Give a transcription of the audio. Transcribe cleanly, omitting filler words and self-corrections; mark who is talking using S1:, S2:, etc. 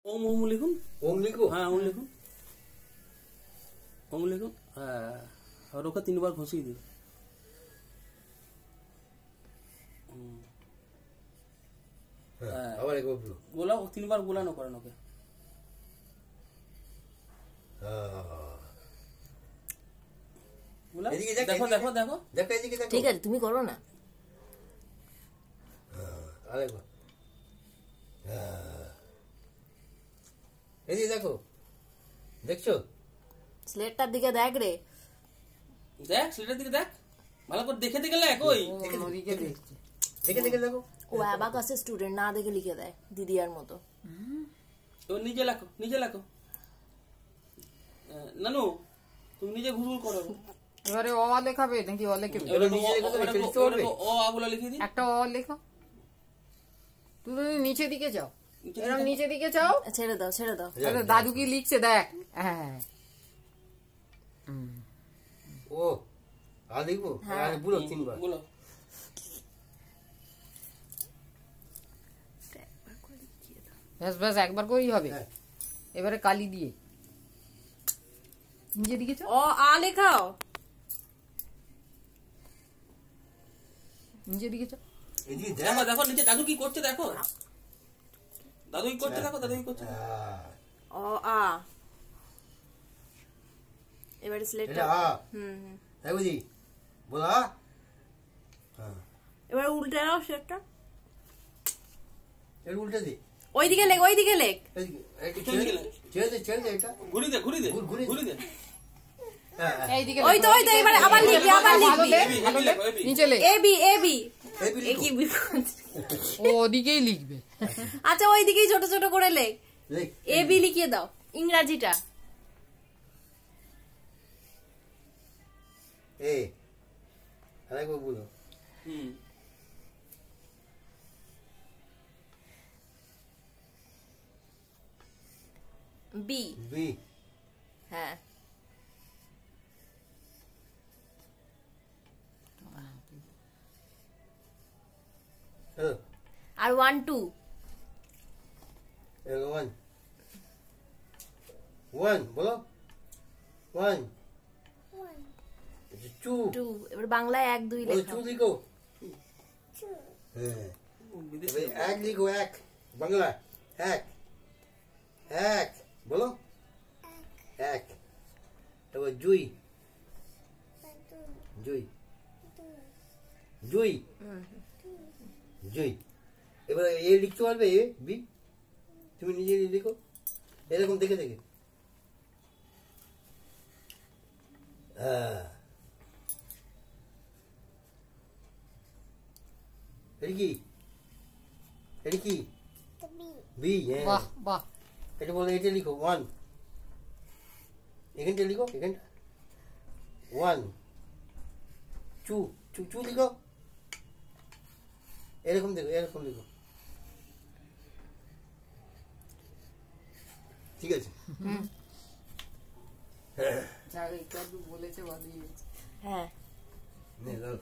S1: ओम ओम लिखुन।
S2: ओम लिखो।
S1: हाँ ओम लिखुन। ओम लिखुन। और ओका 3 बार घुसी दी।
S2: আবার একবার বলো।
S1: बोला 3 बार बोला ना करें ओके। बोला
S2: এদিকে দেখ,
S1: देखो
S2: এদিকে
S1: देखो देखो
S2: দেখো এদিকে দেখো।
S3: ঠিক আছে তুমি করো না।
S2: আরেকবার। এদিকে দেখো, দেখছো?
S3: স্লেটটার দিকে দেখ রে।
S1: देख सीधा दिखे देख ভালো করে দেখে দেখে লে কই
S2: ওদিকে দেখছি, দেখে দেখে দেখো।
S3: ও অ্যাবাকাসের স্টুডেন্ট, না দেখে লিখে দেয় দিদিয়ার মতো।
S1: তো নিজে লেখো নানু তুমি নিজে ঘুরঘুর করো।
S4: এবারে অ লেখাবে নাকি অ লিখবে?
S2: এবারে নিজে লেখো তো লিখে দিতে পারবে।
S1: ও আ বলে লিখে দি।
S4: একটা অ লেখো। তুমি নিচে দিকে যাও, এরকম নিচে দিকে যাও।
S3: ছেড়ে দাও ছেড়ে দাও।
S4: আরে দাদু কি লিখছে দেখ। হ্যাঁ
S2: ও আর লিখবো। আর বলো 3 বার।
S1: বলো
S4: ব্যাস ব্যাস একবার করেই হবে।
S2: হ্যাঁ।
S4: এবারে কালি দিয়ে নিচে দিকে যাও,
S3: ও আ লেখাও।
S4: নিচে দিকে যাও।
S2: এদিকে
S1: দেখো দেখো নিচে দাদু কি করছে দেখো। দাদু কি করছে দেখো, দাদু কি করছে।
S3: ও আ এবারে স্লেটটা।
S2: এটা আ।
S3: হুম
S2: তাই বুঝি বলা।
S3: এবারে উল্টে দাও স্লেটটা।
S2: এর উল্টে দি।
S3: ওইদিকে লেখ ওইদিকে লেখ।
S2: এদিকে এটা ছেড়ে দে এটা।
S1: ঘুরি দে ঘুরি দে।
S2: হ্যাঁ
S4: এইদিকে
S3: ওই তো এবারে আবার লিখবি
S4: ভালো লেখ, ভালো লেখ। নিচে লেখ।
S3: এ বি
S2: এই
S3: কি
S4: ও ওদিকেই লিখবে।
S3: আচ্ছা ওইদিকেই ছোট ছোট করে লেখ।
S2: লেখ।
S3: এ বি লিখিয়ে দাও ইংরেজিটা।
S2: এ আরেকবার বলো।
S3: বি।
S2: বি।
S3: হ্যাঁ আর 1 2
S2: 1 1 বলো। 1 2
S3: 2 এবার বাংলায় 1 2
S2: বলো।
S3: লেখো।
S2: 2 লিখো। হ্যাঁ এক লিখো। এক বাংলা এক এক বলো। এক এবার জুই জুই জুই জুই। এবার এ লিখতে পারবে? এ বি তুমি নিজে লিখো এরকম দেখে দেখে। হ্যাঁ এটা কি? এটা কি? বি। হ্যাঁ
S4: বাহ বাহ।
S2: এটা বলে এটা লিখো 1 এখানটা লিখো এখানটা 1 2 লিখো এরকম দেখো এরকম লিখো। ঠিক আছে।
S4: যা একটু বলেছে বাদিয়ে।
S3: হ্যাঁ
S2: নে দাও।